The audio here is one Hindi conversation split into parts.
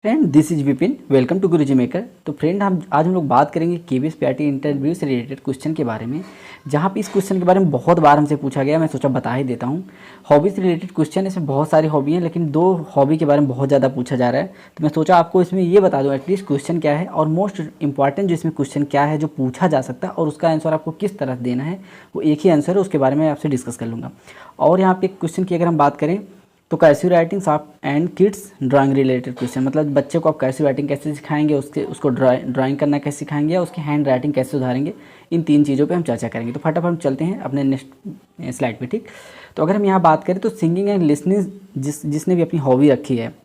Friend this is Vipin, welcome to Guruji maker. तो फ्रेंड हम लोग बात करेंगे केवीएस पीआरटी इंटरव्यू से रिलेटेड क्वेश्चन के बारे में, जहाँ पे इस क्वेश्चन के बारे में बहुत बार हमसे पूछा गया। मैं सोचा बता ही देता हूँ। हॉबी से रिलेटेड क्वेश्चन, इसमें बहुत सारी हॉबी हैं लेकिन दो हॉबी के बारे में बहुत ज़्यादा पूछा जा रहा है। तो मैं सोचा आपको इसमें ये बता दूँ एटलीस्ट क्वेश्चन क्या है और मोस्ट इंपॉर्टेंट जो इसमें क्वेश्चन क्या है जो पूछा जा सकता है और उसका आंसर आपको किस तरह देना है, वो एक ही आंसर है, उसके बारे में आपसे डिस्कस कर लूँगा। और यहाँ पे क्वेश्चन की अगर हम बात करें तो कर्सिव राइटिंग आप and kids drawing related question, मतलब बच्चे को आप कर्सिव राइटिंग कैसे सिखाएंगे, उसको ड्राइंग करना कैसे सिखाएंगे या उसकी हैंड राइटिंग कैसे सुधारेंगे, इन तीन चीज़ों पे हम चर्चा करेंगे। तो फटाफट हम चलते हैं अपने नेक्स्ट स्लाइड पे। ठीक, तो अगर हम यहाँ बात करें तो सिंगिंग एंड लिसनिंग जिसने भी अपनी हॉबी रखी है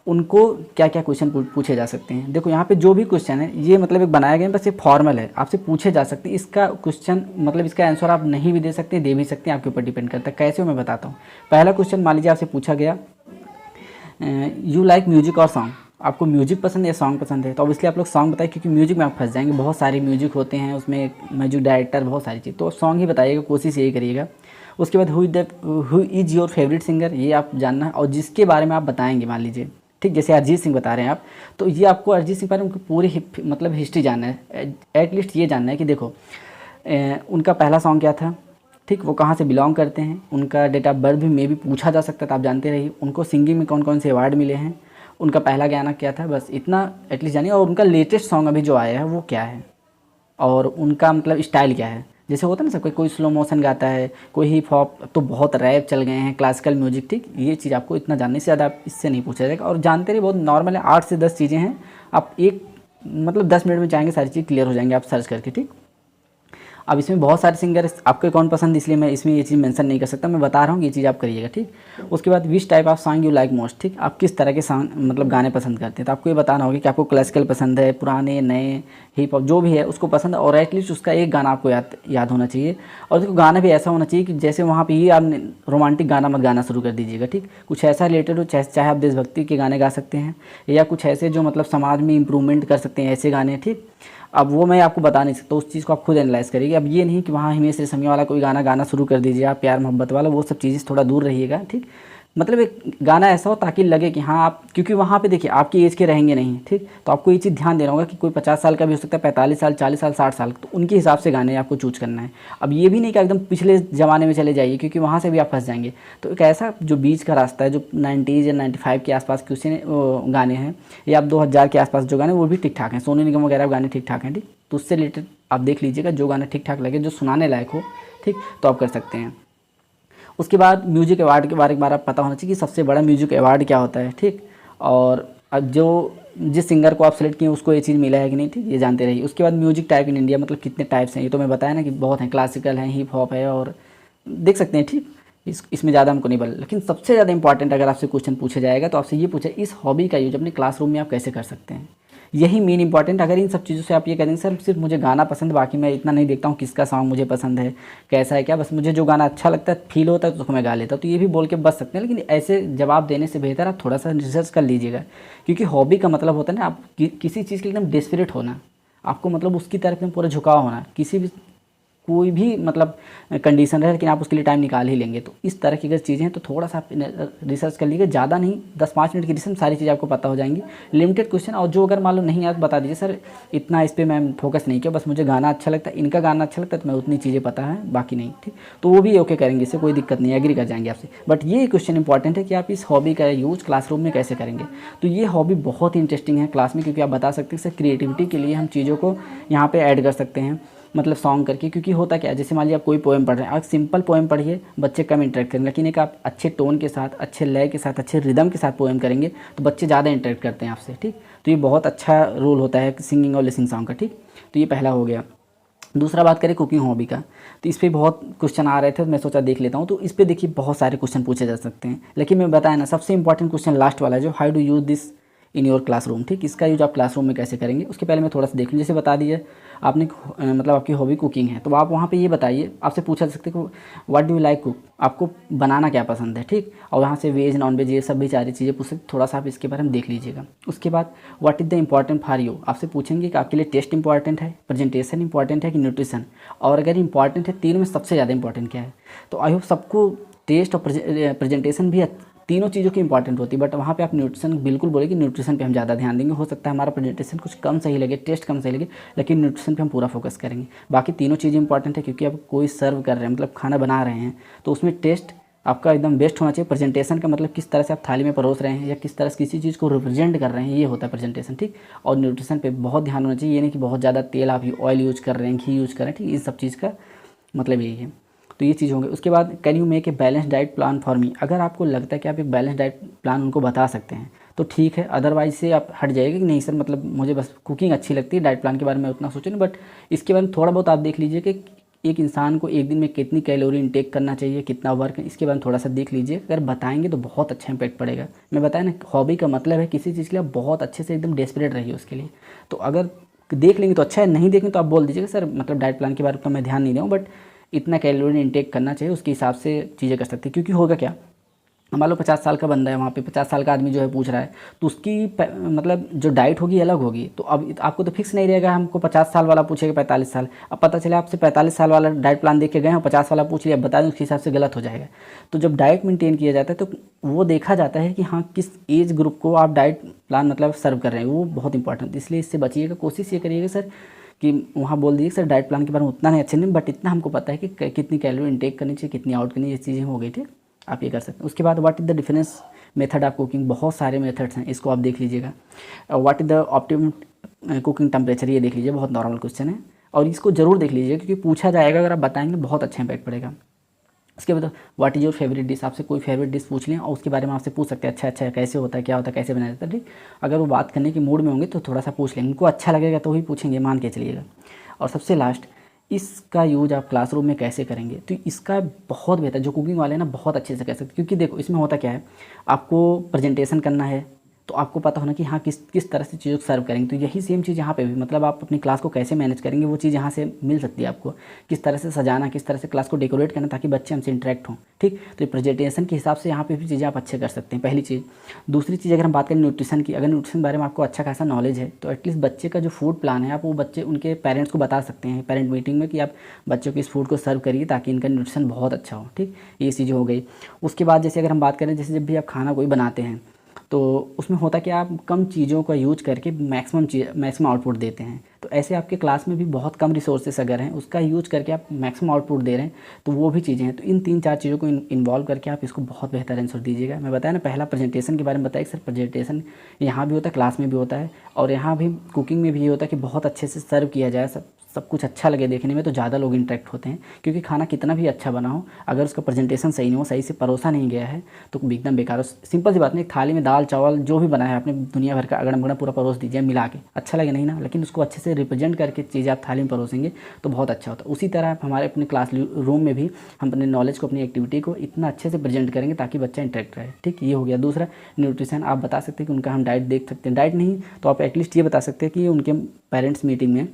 उनको क्या क्या क्वेश्चन पूछे जा सकते हैं। देखो यहाँ पे जो भी क्वेश्चन है ये मतलब एक बनाया गया है, बस ये फॉर्मल है, आपसे पूछे जा सकते हैं। इसका क्वेश्चन मतलब इसका आंसर आप नहीं भी दे सकते, दे भी सकते हैं, आपके ऊपर डिपेंड करता है कैसे हो, मैं बताता हूँ। पहला क्वेश्चन मान लीजिए आपसे पूछा गया यू लाइक म्यूजिक और सॉन्ग, आपको म्यूजिक पसंद है या सॉन्ग पसंद है। तो ऑब्वियसली आप लोग सॉन्ग बताइए क्योंकि म्यूजिक में आप फंस जाएंगे, बहुत सारे म्यूजिक होते हैं उसमें, म्यूजिक डायरेक्टर, बहुत सारी चीज़, तो सॉन्ग ही बताइएगा, कोशिश यही करिएगा। उसके बाद who is your favourite singer, ये आप जानना है, और जिसके बारे में आप बताएंगे मान लीजिए, ठीक, जैसे अरिजीत सिंह बता रहे हैं आप, तो ये आपको अरिजीत सिंह पर उनकी पूरी मतलब हिस्ट्री जानना है, एटलीस्ट ये जानना है कि देखो उनका पहला सॉन्ग क्या था, ठीक, वो कहाँ से बिलोंग करते हैं, उनका डेट ऑफ बर्थ भी मे भी पूछा जा सकता था, आप जानते रहिए। उनको सिंगिंग में कौन कौन से अवार्ड मिले हैं, उनका पहला गाना क्या था, बस इतना एटलीस्ट जानिए। और उनका लेटेस्ट सॉन्ग अभी जो आया है वो क्या है, और उनका मतलब स्टाइल क्या है। जैसे होता है ना सब कोई स्लो मोशन गाता है, कोई हिप हॉप, तो बहुत रैप चल गए हैं, क्लासिकल म्यूजिक, ठीक, ये चीज़ आपको इतना जानने से ज़्यादा आप इससे नहीं पूछा जाएगा। और जानते रहिए बहुत नॉर्मल है, 8 से 10 चीज़ें हैं, आप एक मतलब 10 मिनट में चाहेंगे सारी चीज़ क्लियर हो जाएंगे आप सर्च करके। ठीक, अब इसमें बहुत सारे सिंगर, आपको कौन पसंद, इसलिए मैं इसमें ये चीज़ मेंशन नहीं कर सकता, मैं बता रहा हूँ ये चीज़ आप करिएगा। ठीक, उसके बाद which type of song you like most, ठीक, आप किस तरह के सॉन्ग मतलब गाने पसंद करते हैं। तो आपको ये बताना होगा कि आपको क्लासिकल पसंद है, पुराने नए हिप हॉप जो भी है उसको पसंद है, और एटलीस्ट उसका एक गाना आपको याद होना चाहिए। और देखो गाना भी ऐसा होना चाहिए कि जैसे वहाँ पे ही आप रोमांटिक गाना मत गाना शुरू कर दीजिएगा। ठीक, कुछ ऐसा रिलेटेड हो, चाहे आप देशभक्ति के गाने गा सकते हैं या कुछ ऐसे जो मतलब समाज में इंप्रूवमेंट कर सकते हैं, ऐसे गाने। ठीक, अब वो मैं आपको बता नहीं सकता, उस चीज़ को आप खुद एनालाइज करिएगा। अब ये नहीं कि वहाँ हिमेश रेशमिया वाला कोई गाना गाना शुरू कर दीजिए आप, प्यार मोहब्बत वाला, वो सब चीज़ें थोड़ा दूर रहिएगा। ठीक, मतलब एक गाना ऐसा हो ताकि लगे कि हाँ आप, क्योंकि वहाँ पे देखिए आपकी एज के रहेंगे नहीं, ठीक, तो आपको ये चीज़ ध्यान देना होगा कि कोई 50 साल का भी हो सकता है, 45 साल, 40 साल, 60 साल, तो उनके हिसाब से गाने आपको चूज करना है। अब ये भी नहीं कि एकदम पिछले ज़माने में चले जाइए क्योंकि वहाँ से भी आप फंस जाएंगे। तो एक ऐसा जो बीच का रास्ता है, जो 90s या 95 के आसपास क्वेश्चन गाने हैं, या आप 2000 के आसपास जो गाने, वो भी ठीक ठाक हैं, सोनू निगम वगैरह गाने ठीक ठाक हैं। ठीक, तो उससे रिलेटेड आप देख लीजिएगा जो गाना ठीक ठाक लगे, जो सुनाने लायक हो, ठीक, तो आप कर सकते हैं। उसके बाद म्यूजिक अवार्ड के बारे में आप पता होना चाहिए कि सबसे बड़ा म्यूजिक अवार्ड क्या होता है। ठीक, और जो जिस सिंगर को आप सेलेक्ट किए उसको ये चीज़ मिला है कि नहीं, ठीक, ये जानते रहिए। उसके बाद म्यूजिक टाइप इन इंडिया, मतलब कितने टाइप्स हैं, ये तो मैं बताया ना कि बहुत हैं, क्लासिकल हैं, हिप हॉप है, और देख सकते हैं। ठीक, इसमें ज़्यादा हमको नहीं बोला, लेकिन सबसे ज़्यादा इंपॉर्टेंट अगर आपसे क्वेश्चन पूछा जाएगा तो आपसे ये पूछा, इस हॉबी का यूज अपने क्लासरूम में आप कैसे कर सकते हैं। यही मेन इंपॉर्टेंट। अगर इन सब चीज़ों से आप ये करेंगे सर सिर्फ मुझे गाना पसंद, बाकी मैं इतना नहीं देखता हूँ किसका सॉन्ग मुझे पसंद है, कैसा है क्या, बस मुझे जो गाना अच्छा लगता है, फील होता है, तो उसको मैं गा लेता हूँ, तो ये भी बोल के बच सकते हैं। लेकिन ऐसे जवाब देने से बेहतर आप थोड़ा सा रिसर्च कर लीजिएगा, क्योंकि हॉबी का मतलब होता है ना आप किसी चीज़ के एकदम डेस्परेट होना, आपको मतलब उसकी तरफ में पूरा झुकाव होना, किसी भी कोई भी मतलब कंडीशन रहे, लेकिन आप उसके लिए टाइम निकाल ही लेंगे। तो इस तरह की अगर चीज़ें हैं तो थोड़ा सा आप रिसर्च कर लीजिए, ज़्यादा नहीं, 10-5 मिनट की रिसर्च, सारी चीज़ें आपको पता हो जाएंगी। लिमिटेड क्वेश्चन, और जो अगर मान लो नहीं आप बता दीजिए सर इतना इस पर मैं फोकस नहीं किया, बस मुझे गाना अच्छा लगता है, इनका गाना अच्छा लगता है, तो मैं उतनी चीज़ें पता है, बाकी नहीं। ठीक, तो वो भी ओके करेंगे, इससे कोई दिक्कत नहीं, एग्री कर जाएंगे आपसे। बट ये क्वेश्चन इंपॉर्टेंट है कि आप इस हॉबी का यूज क्लासरूम में कैसे करेंगे। तो ये हॉबी बहुत ही इंटरेस्टिंग है क्लास में, क्योंकि आप बता सकते हैं सर क्रिएटिविटी के लिए हम चीज़ों को यहाँ पर ऐड कर सकते हैं, मतलब सॉन्ग करके। क्योंकि होता क्या है, जैसे मान लीजिए आप कोई पोएम पढ़ रहे हैं, आप सिंपल पोएम पढ़िए, बच्चे कम इंटरेक्ट करेंगे, लेकिन एक आप अच्छे टोन के साथ, अच्छे लय के साथ, अच्छे रिदम के साथ पोएम करेंगे तो बच्चे ज़्यादा इंटरेक्ट करते हैं आपसे। ठीक, तो ये बहुत अच्छा रोल होता है सिंगिंग और लिसनिंग सॉन्ग का। ठीक, तो ये पहला हो गया। दूसरा बात करें कुकिंग हॉबी का, तो इस पर बहुत क्वेश्चन आ रहे थे, तो मैं सोचा देख लेता हूँ। तो इस पर देखिए बहुत सारे क्वेश्चन पूछे जा सकते हैं, लेकिन मैं बताया ना सबसे इंपॉर्टेंट क्वेश्चन लास्ट वाला है, जो how do use this in your classroom. ठीक, इसका यूज आप क्लासरूम में कैसे करेंगे, उसके पहले मैं थोड़ा सा देख लूँ। जैसे बता दीजिए आपने मतलब आपकी हॉबी कुकिंग है, तो आप वहाँ पे ये बताइए, आपसे पूछा जा सकते हैं कि what do you like cook, आपको बनाना क्या पसंद है। ठीक, और वहाँ से वेज नॉन वेज ये सब भी सारी चीज़ें पूछ सकते, थोड़ा सा आप इसके बारे में देख लीजिएगा। उसके बाद what is the important for you, आपसे पूछेंगे कि आपके लिए टेस्ट इंपॉर्टेंट है, प्रेजेंटेशन इंपॉर्टेंट है कि न्यूट्रिशन, और अगर इंपॉर्टेंट है तीनों में सबसे ज़्यादा इंपॉर्टेंट क्या है। तो आई होप सबको टेस्ट और प्रेजेंटेशन भी तीनों चीज़ों की इंपॉर्टेंट होती है, बट वहाँ पे आप न्यूट्रिशन बिल्कुल बोले कि न्यूट्रिशन पे हम ज़्यादा ध्यान देंगे। हो सकता है हमारा प्रेजेंटेशन कुछ कम सही लगे, टेस्ट कम सही लगे, लेकिन न्यूट्रिशन पे हम पूरा फोकस करेंगे। बाकी तीनों चीज़ें इंपॉर्टेंट है, क्योंकि आप कोई सर्व कर रहे हैं, मतलब खाना बना रहे हैं, तो उसमें टेस्ट आपका एकदम बेस्ट होना चाहिए। प्रेजेंटेशन का मतलब किस तरह से आप थाली में परोस रहे हैं या किस तरह से किसी चीज़ को रिप्रेजेंट कर रहे हैं, ये होता है प्रेजेंटेशन, ठीक। और न्यूट्रिशन पे बहुत ध्यान होना चाहिए। ये नहीं कि बहुत ज़्यादा तेल आप ऑयल यूज़ कर रहे हैं, घी यूज़ कर रहे हैं, ठीक। इस सब चीज़ का मतलब यही है। तो ये चीज़ होंगे। उसके बाद can you make a balance diet plan for me. अगर आपको लगता है कि आप एक बैलेंस डाइट प्लान उनको बता सकते हैं तो ठीक है, अदरवाइज से आप हट जाएगा कि नहीं सर, मतलब मुझे बस कुकिंग अच्छी लगती है, डाइट प्लान के बारे में उतना सोचो नहीं। बट इसके बारे में थोड़ा बहुत आप देख लीजिए कि एक इंसान को एक दिन में कितनी कैलोरी इंटेक करना चाहिए, कितना वर्क, इसके बारे में थोड़ा सा देख लीजिए। अगर बताएंगे तो बहुत अच्छा इंपैक्ट पड़ेगा। मैं बताया ना, हॉबी का मतलब है किसी चीज़ के लिए आप बहुत अच्छे से एकदम डेस्परेट रहिए उसके लिए। तो अगर देख लेंगे तो अच्छा है, नहीं देखेंगे तो आप बोल दीजिएगा सर मतलब डाइट प्लान के बारे में तो मैं ध्यान नहीं दूँ, बट इतना कैलोरी इंटेक करना चाहिए, उसके हिसाब से चीज़ें कर सकते हैं। क्योंकि होगा क्या, मान लो 50 साल का बंदा है, वहाँ पे 50 साल का आदमी जो है पूछ रहा है, तो उसकी मतलब जो डाइट होगी अलग होगी। तो अब आपको तो फिक्स नहीं रहेगा, हमको 50 साल वाला पूछेगा 45 साल। अब पता चले आपसे 45 साल वाला डाइट प्लान देख के गए हैं, 50 वाला पूछ लिया, बता दें, उसके हिसाब से गलत हो जाएगा। तो जब डाइट मेंटेन किया जाता है तो वो देखा जाता है कि हाँ किस एज ग्रुप को आप डाइट प्लान मतलब सर्व कर रहे हैं, वो बहुत इंपॉर्टेंट। इसलिए इससे बचिएगा। कोशिश ये करिएगा सर कि वहाँ बोल दीजिए सर डाइट प्लान के बारे में उतना नहीं अच्छे नहीं, बट इतना हमको पता है कि कितनी कैलोरी इंटेक करनी चाहिए, कितनी आउट करनी, ये चीज़ें हो गई, ठीक। आप ये कर सकते हैं। उसके बाद what is the difference method of cooking, बहुत सारे मेथड्स हैं, इसको आप देख लीजिएगा। What is the optimum cooking temperature, ये देख लीजिए, बहुत नॉर्मल क्वेश्चन है और इसको जरूर देख लीजिए क्योंकि पूछा जाएगा। अगर आप बताएंगे बहुत अच्छा इंपैक्ट पड़ेगा। उसके बाद what is your favourite dish, आपसे कोई फेवरेट डिश पूछ लें और उसके बारे में आपसे पूछ सकते हैं, अच्छा अच्छा कैसे होता है, क्या होता है, कैसे बनाया जाता है, ठीक। अगर वो बात करने के मूड में होंगे तो थोड़ा सा पूछ लेंगे, उनको अच्छा लगेगा तो ही पूछेंगे, मान के चलिएगा। और सबसे लास्ट, इसका यूज आप क्लासरूम में कैसे करेंगे, तो इसका बहुत बेहतर, जो कुकिंग वाले हैं ना बहुत अच्छे से कर सकते हैं। क्योंकि देखो इसमें होता क्या है, आपको प्रेजेंटेशन करना है तो आपको पता होना कि हाँ किस तरह से चीज़ों को सर्व करेंगे। तो यही सेम चीज़ यहाँ पे भी, मतलब आप अपनी क्लास को कैसे मैनेज करेंगे वो चीज़ यहाँ से मिल सकती है आपको। किस तरह से सजाना, किस तरह से क्लास को डेकोरेट करना ताकि बच्चे हमसे इंटरेक्ट हों, ठीक। तो प्रेजेंटेशन के हिसाब से यहाँ पे भी चीज़ें आप अच्छे कर सकते हैं, पहली चीज़। दूसरी चीज़, अगर हम बात करें न्यूट्रिशन की, अगर न्यूट्रिशन के बारे में आपको अच्छा खासा नॉलेज है तो एटलीस्ट बच्चे का जो फूड प्लान है आप वो बच्चे उनके पेरेंट्स को बता सकते हैं पेरेंट मीटिंग में कि आप बच्चों को इस फूड को सर्व करिए ताकि इनका न्यूट्रिशन बहुत अच्छा हो, ठीक। ये चीज़ें हो गई। उसके बाद जैसे अगर हम बात करें, जैसे जब भी आप खाना कोई बनाते हैं तो उसमें होता कि आप कम चीज़ों का यूज करके मैक्सिमम आउटपुट देते हैं। तो ऐसे आपके क्लास में भी बहुत कम रिसोर्सेस अगर हैं उसका यूज करके आप मैक्सिमम आउटपुट दे रहे हैं, तो वो भी चीज़ें हैं। तो इन 3-4 चीज़ों को इन्वॉल्व करके आप इसको बहुत बेहतर आंसर दीजिएगा। मैं बताया ना, पहला प्रेजेंटेशन के बारे में बताया कि सर प्रेजेंटेशन यहाँ भी होता है, क्लास में भी होता है, और यहाँ भी कुकिंग में भी ये होता है कि बहुत अच्छे से सर्व किया जाए, सब कुछ अच्छा लगे देखने में, तो ज़्यादा लोग इंटरेक्ट होते हैं। क्योंकि खाना कितना भी अच्छा बना हो, अगर उसका प्रेजेंटेशन सही नहीं हो, सही से परोसा नहीं गया है तो एकदम बेकार हो। सिंपल सी बात नहीं, थाली में दाल चावल जो भी बना है आपने दुनिया भर का अगड़म बगड़ा पूरा परोस दीजिए मिला के, अच्छा लगे नहीं ना, लेकिन उसको अच्छे से रिप्रेजेंट करके चीज़ें आप थाली में परोसेंगे तो बहुत अच्छा होता है। उसी तरह आप हमारे अपने क्लास रूम में भी हम अपने नॉलेज को, अपनी एक्टिविटी को इतना अच्छे से प्रेजेंट करेंगे ताकि बच्चा इंटरेक्ट रहे, ठीक। ये हो गया। दूसरा, न्यूट्रिशन आप बता सकते हैं कि उनका हम डाइट देख सकते हैं, डाइट नहीं तो आप एटलीस्ट ये बता सकते हैं कि उनके पेरेंट्स मीटिंग में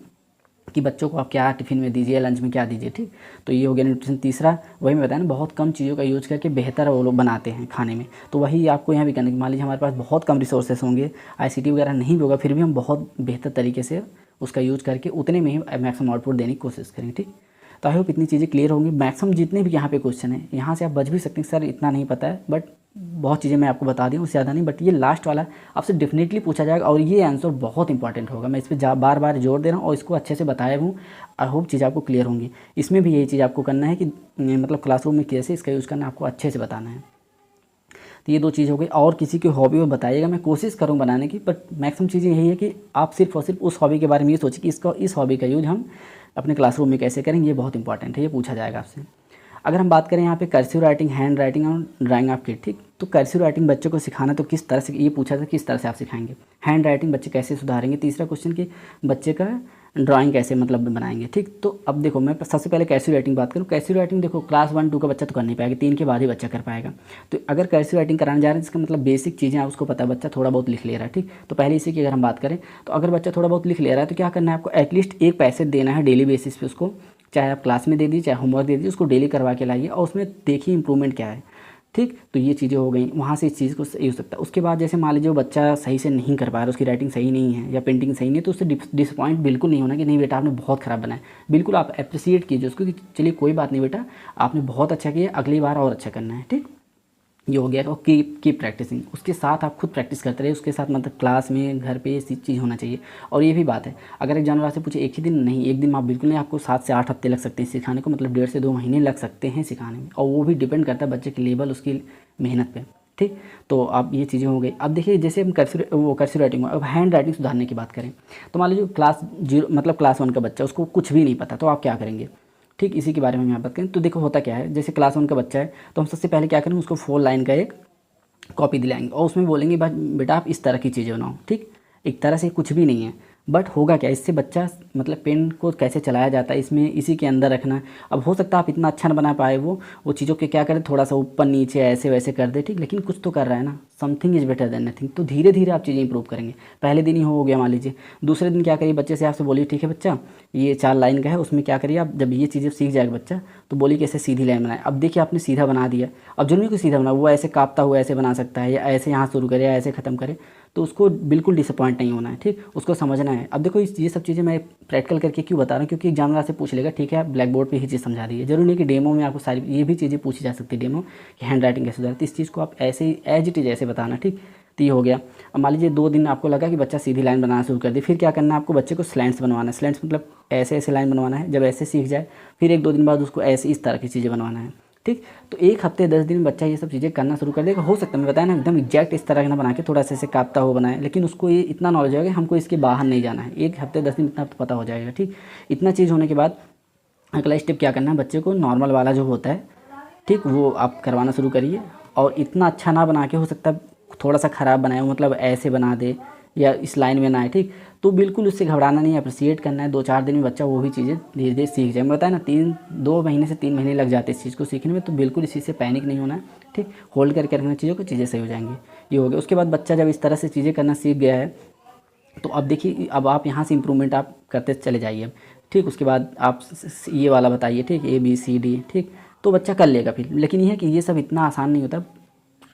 कि बच्चों को आप क्या टिफ़िन में दीजिए, लंच में क्या दीजिए, ठीक। तो ये हो गया न्यूट्रिशन। तीसरा, वही मैं बताया ना, बहुत कम चीज़ों का यूज़ करके बेहतर वो लोग बनाते हैं खाने में, तो वही आपको यहाँ भी करना है। मान लीजिए हमारे पास बहुत कम रिसोर्सेस होंगे, आईसीटी वगैरह नहीं भी होगा, फिर भी हम बहुत बेहतर तरीके से उसका यूज़ करके उतने में ही मैक्सिमम आउटपुट देने की कोशिश करेंगे, ठीक। तो आई होप इतनी चीज़ें क्लियर होंगी। मैक्सिमम जितने भी यहाँ पे क्वेश्चन है यहाँ से आप बच भी सकते हैं, सर इतना नहीं पता है, बट बहुत चीज़ें मैं आपको बता दी हूँ, उससे ज़्यादा नहीं। बट ये लास्ट वाला आपसे डेफिनेटली पूछा जाएगा और ये आंसर बहुत इंपॉर्टेंट होगा। मैं इस पर बार बार जोर दे रहा हूँ और इसको अच्छे से बताया हूँ। आई होप चीज़ आपको क्लियर होंगी। इसमें भी यही चीज़ आपको करना है कि मतलब क्लासरूम में कैसे इसका यूज़ करना है आपको अच्छे से बताना है। तो ये 2 चीज़ हो गई। और किसी की हॉबी में बताइएगा, मैं कोशिश करूँ बनाने की, बट मैक्सिमम चीज़ें यही है कि आप सिर्फ और सिर्फ उस हॉबी के बारे में ये सोचिए कि इस हॉबी का यूज़ हम अपने क्लासरूम में कैसे करेंगे, ये बहुत इंपॉर्टेंट है, ये पूछा जाएगा आपसे। अगर हम बात करें यहाँ पे कर्सिव राइटिंग, हैंड राइटिंग और ड्राइंग ऑफ किड, ठीक। तो कर्सिव राइटिंग बच्चों को सिखाना तो किस तरह से, ये पूछा था किस तरह से आप सिखाएंगे। हैंड राइटिंग बच्चे कैसे सुधारेंगे। तीसरा क्वेश्चन कि बच्चे का ड्राइंग कैसे मतलब बनाएंगे, ठीक। तो अब देखो मैं सबसे पहले कर्सिव राइटिंग बात करूँ। कर्सिव राइटिंग देखो क्लास 1-2 का बच्चा तो कर नहीं पाएगा, 3 के बाद ही बच्चा कर पाएगा। तो अगर कर्सिव राइटिंग कराने जा रहे हैं इसका मतलब बेसिक चीज़ें आप उसको पता है, बच्चा थोड़ा बहुत लिख ले रहा है, ठीक। तो पहले इसी की अगर हम बात करें तो अगर बच्चा थोड़ा बहुत लिख ले रहा है तो क्या करना है आपको, एटलीस्ट एक पैसेज देना है डेली बेसिस पे उसको, चाहे आप क्लास में दे दीजिए चाहे होमवर्क दे दीजिए, उसको डेली करवा के लाइए और उसमें देखिए इंप्रूवमेंट क्या है, ठीक। तो ये चीज़ें हो गई, वहाँ से इस चीज़ को सही हो सकता है। उसके बाद जैसे मान लीजिए वो बच्चा सही से नहीं कर पा रहा है, उसकी राइटिंग सही नहीं है या पेंटिंग सही नहीं है, तो उससे डिसपॉइंट बिल्कुल नहीं होना कि नहीं बेटा आपने बहुत ख़राब बनाया। बिल्कुल आप अप्रिसिएट कीजिए उसको कि चलिए कोई बात नहीं बेटा, आपने बहुत अच्छा किया, अगली बार और अच्छा करना है, ठीक। ये हो गया। और कीप प्रैक्टिसिंग, उसके साथ आप खुद प्रैक्टिस करते रहे, उसके साथ मतलब क्लास में, घर पे ये चीज़ होना चाहिए। और ये भी बात है, अगर एक जानवर आपसे पूछे एक ही दिन, नहीं, एक दिन आप बिल्कुल नहीं, आपको 7 से 8 हफ्ते लग सकते हैं सिखाने को, मतलब 1.5 से 2 महीने लग सकते हैं सिखाने में। और वो भी डिपेंड करता है बच्चे की लेवल, उसकी मेहनत पे, ठीक। तो अब ये चीज़ें हो गई। अब देखिए जैसे हम कर्सिव राइटिंग, अब हैंड राइटिंग सुधारने की बात करें, तो मान लीजिए क्लास 0 मतलब क्लास 1 का बच्चा, उसको कुछ भी नहीं पता, तो आप क्या करेंगे, ठीक। इसी के बारे में यहाँ बात करें। तो देखो होता क्या है, जैसे क्लास 1 का बच्चा है, तो हम सबसे पहले क्या करेंगे, उसको 4 लाइन का एक कॉपी दिलाएंगे और उसमें बोलेंगे बेटा आप इस तरह की चीज़ें बनाओ, ठीक। एक तरह से कुछ भी नहीं है, बट होगा क्या, इससे बच्चा मतलब पेन को कैसे चलाया जाता है, इसमें इसी के अंदर रखना है। अब हो सकता है आप इतना अच्छा ना बना पाए, वो चीज़ों के क्या करें, थोड़ा सा ऊपर नीचे ऐसे वैसे कर दे, ठीक, लेकिन कुछ तो कर रहा है ना। Something is better than nothing. तो धीरे धीरे आप चीज़ें इंप्रूव करेंगे। पहले दिन ही हो गया मान लीजिए, दूसरे दिन क्या करिए, बच्चे से आपसे बोलिए ठीक है बच्चा ये 4 लाइन का है, उसमें क्या करिए आप, जब ये चीज़ें सीख जाएगा बच्चा, तो बोलिए कैसे सीधी लाइन बनाए। अब देखिए आपने सीधा बना दिया, अब जरूरी कोई सीधा बना, वो ऐसे काटता हुआ ऐसे बना सकता है, या ऐसे यहाँ शुरू करे या ऐसे ख़त्म करे, तो उसको बिल्कुल डिसअपॉइंट नहीं होना है, ठीक। उसको समझना है। अब देखो ये सब चीज़ें मैं प्रैक्टिकल करके क्यों बता रहा हूँ, क्योंकि एग्जामिनर आपसे पूछ लेगा, ठीक है आप ब्लैक बोर्ड पे ही चीज़ समझा दीजिए, जरूरी नहीं कि डेमो में आपको सारी ये भी चीज़ें पूछी जा सकती है डेमो, कि हैंड राइटिंग कैसे सुधारती, इस चीज़ को आप ऐसे ही एज इट इज़ ऐसे बताना, ठीक। तो ये हो गया। अब मान लीजिए 2 दिन आपको लगा कि बच्चा सीधी लाइन बनाना शुरू कर दे, फिर क्या करना है आपको, बच्चे को स्लैंट्स बनवाना है। स्लैंट्स मतलब ऐसे ऐसे लाइन बनवाना है, जब ऐसे सीख जाए फिर 1-2 दिन बाद उसको ऐसे इस तरह की चीज़ें बनवाना है, ठीक। तो 1 हफ्ते 10 दिन बच्चा ये सब चीज़ें करना शुरू कर देगा। हो सकता है मैं बताया ना एकदम एग्जैक्ट इस तरह का ना बना के थोड़ा सा ऐसे काटता हुआ बनाए, लेकिन उसको ये इतना नॉलेज होगा कि हमको इसके बाहर नहीं जाना है। 1 हफ्ते 10 दिन इतना तो पता हो जाएगा, ठीक। इतना चीज़ होने के बाद अगला स्टेप क्या करना है, बच्चे को नॉर्मल वाला जो होता है, ठीक, वो आप करवाना शुरू करिए। और इतना अच्छा ना बना के, हो सकता है थोड़ा सा ख़राब बनाए, मतलब ऐसे बना दे या इस लाइन में ना आए, ठीक। तो बिल्कुल उससे घबराना नहीं है, अप्रिसिएट करना है। 2-4 दिन में बच्चा वो भी चीज़ें धीरे धीरे सीख जाए। मैं बताया ना 2 महीने से 3 महीने लग जाते हैं इस चीज़ को सीखने में, तो बिल्कुल इस चीज़ से पैनिक नहीं होना है, ठीक। होल्ड करके रखना चीज़ों को, चीज़ें सही हो जाएंगी। ये हो गया। उसके बाद बच्चा जब इस तरह से चीज़ें करना सीख गया है, तो अब देखिए अब आप यहाँ से इम्प्रूवमेंट आप करते चले जाइए, ठीक। उसके बाद आप ये वाला बताइए, ठीक, ABCD, ठीक। तो बच्चा कर लेगा फिर। लेकिन ये है कि ये सब इतना आसान नहीं होता,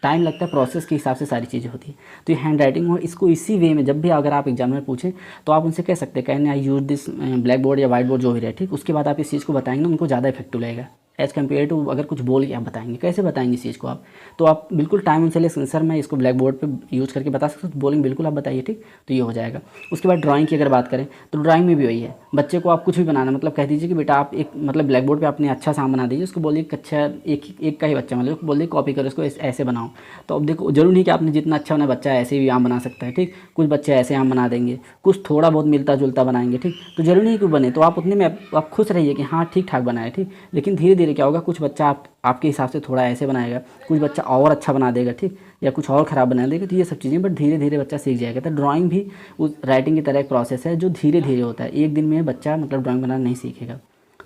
टाइम लगता है, प्रोसेस के हिसाब से सारी चीज़ें होती है। तो ये हैंड राइटिंग हो, इसको इसी वे में जब भी अगर आप एग्जामिनर पूछें तो आप उनसे कह सकते हैं, can I use this black board या वाइट बोर्ड जो भी रहे, ठीक। उसके बाद आप इस चीज़ को बताएंगे ना, उनको ज़्यादा इफेक्टिव लगेगा एज़ कम्पेयर टू अगर कुछ बोल के आप बताएंगे। कैसे बताएंगे इस चीज़ को आप, तो आप बिल्कुल टाइम उनसे ले, सर मैं इसको ब्लैक बोर्ड पे यूज़ करके बता सकता हूँ, तो बोलेंगे बिल्कुल आप बताइए, ठीक। तो ये हो जाएगा। उसके बाद ड्राइंग की अगर बात करें, तो ड्राइंग में भी वही है, बच्चे को आप कुछ भी बनाना, मतलब कह दीजिए कि बेटा आप एक मतलब ब्लैक बोर्ड पे आपने अच्छा सा बना दीजिए, उसको बोलिए अच्छा एक का ही बच्चा, मतलब उसको बोलिए कॉपी करो, इसको ऐसे बनाओ। तो अब देखो जरूरी नहीं कि आपने जितना अच्छा बना, बच्चा ऐसे भी आम बना सकता है, ठीक। कुछ बच्चे ऐसे आम बना देंगे, कुछ थोड़ा बहुत मिलता जुलता बनाएंगे, ठीक। तो जरूरी नहीं कि बने, तो आप उतने में आप खुश रहिए कि हाँ ठीक ठाक बनाए, ठीक। लेकिन धीरे धीरे क्या होगा, कुछ बच्चा आपके हिसाब से थोड़ा ऐसे बनाएगा, कुछ बच्चा और अच्छा बना देगा, ठीक, या कुछ और ख़राब बना देगा। तो ये सब चीज़ें, बट धीरे धीरे बच्चा सीख जाएगा। तो ड्राइंग भी उस राइटिंग की तरह एक प्रोसेस है जो धीरे धीरे होता है, एक दिन में बच्चा मतलब ड्राइंग बनाना नहीं सीखेगा।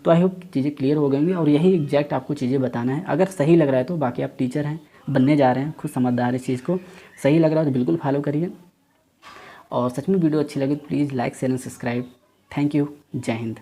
तो आई होप चीज़ें क्लियर हो गई, और यही एग्जैक्ट आपको चीज़ें बताना है। अगर सही लग रहा है तो, बाकी आप टीचर हैं, बनने जा रहे हैं, खुद समझदार इस चीज़ को, सही लग रहा है तो बिल्कुल फॉलो करिए। और सच में वीडियो अच्छी लगी तो please like share and subscribe. Thank you. जय हिंद।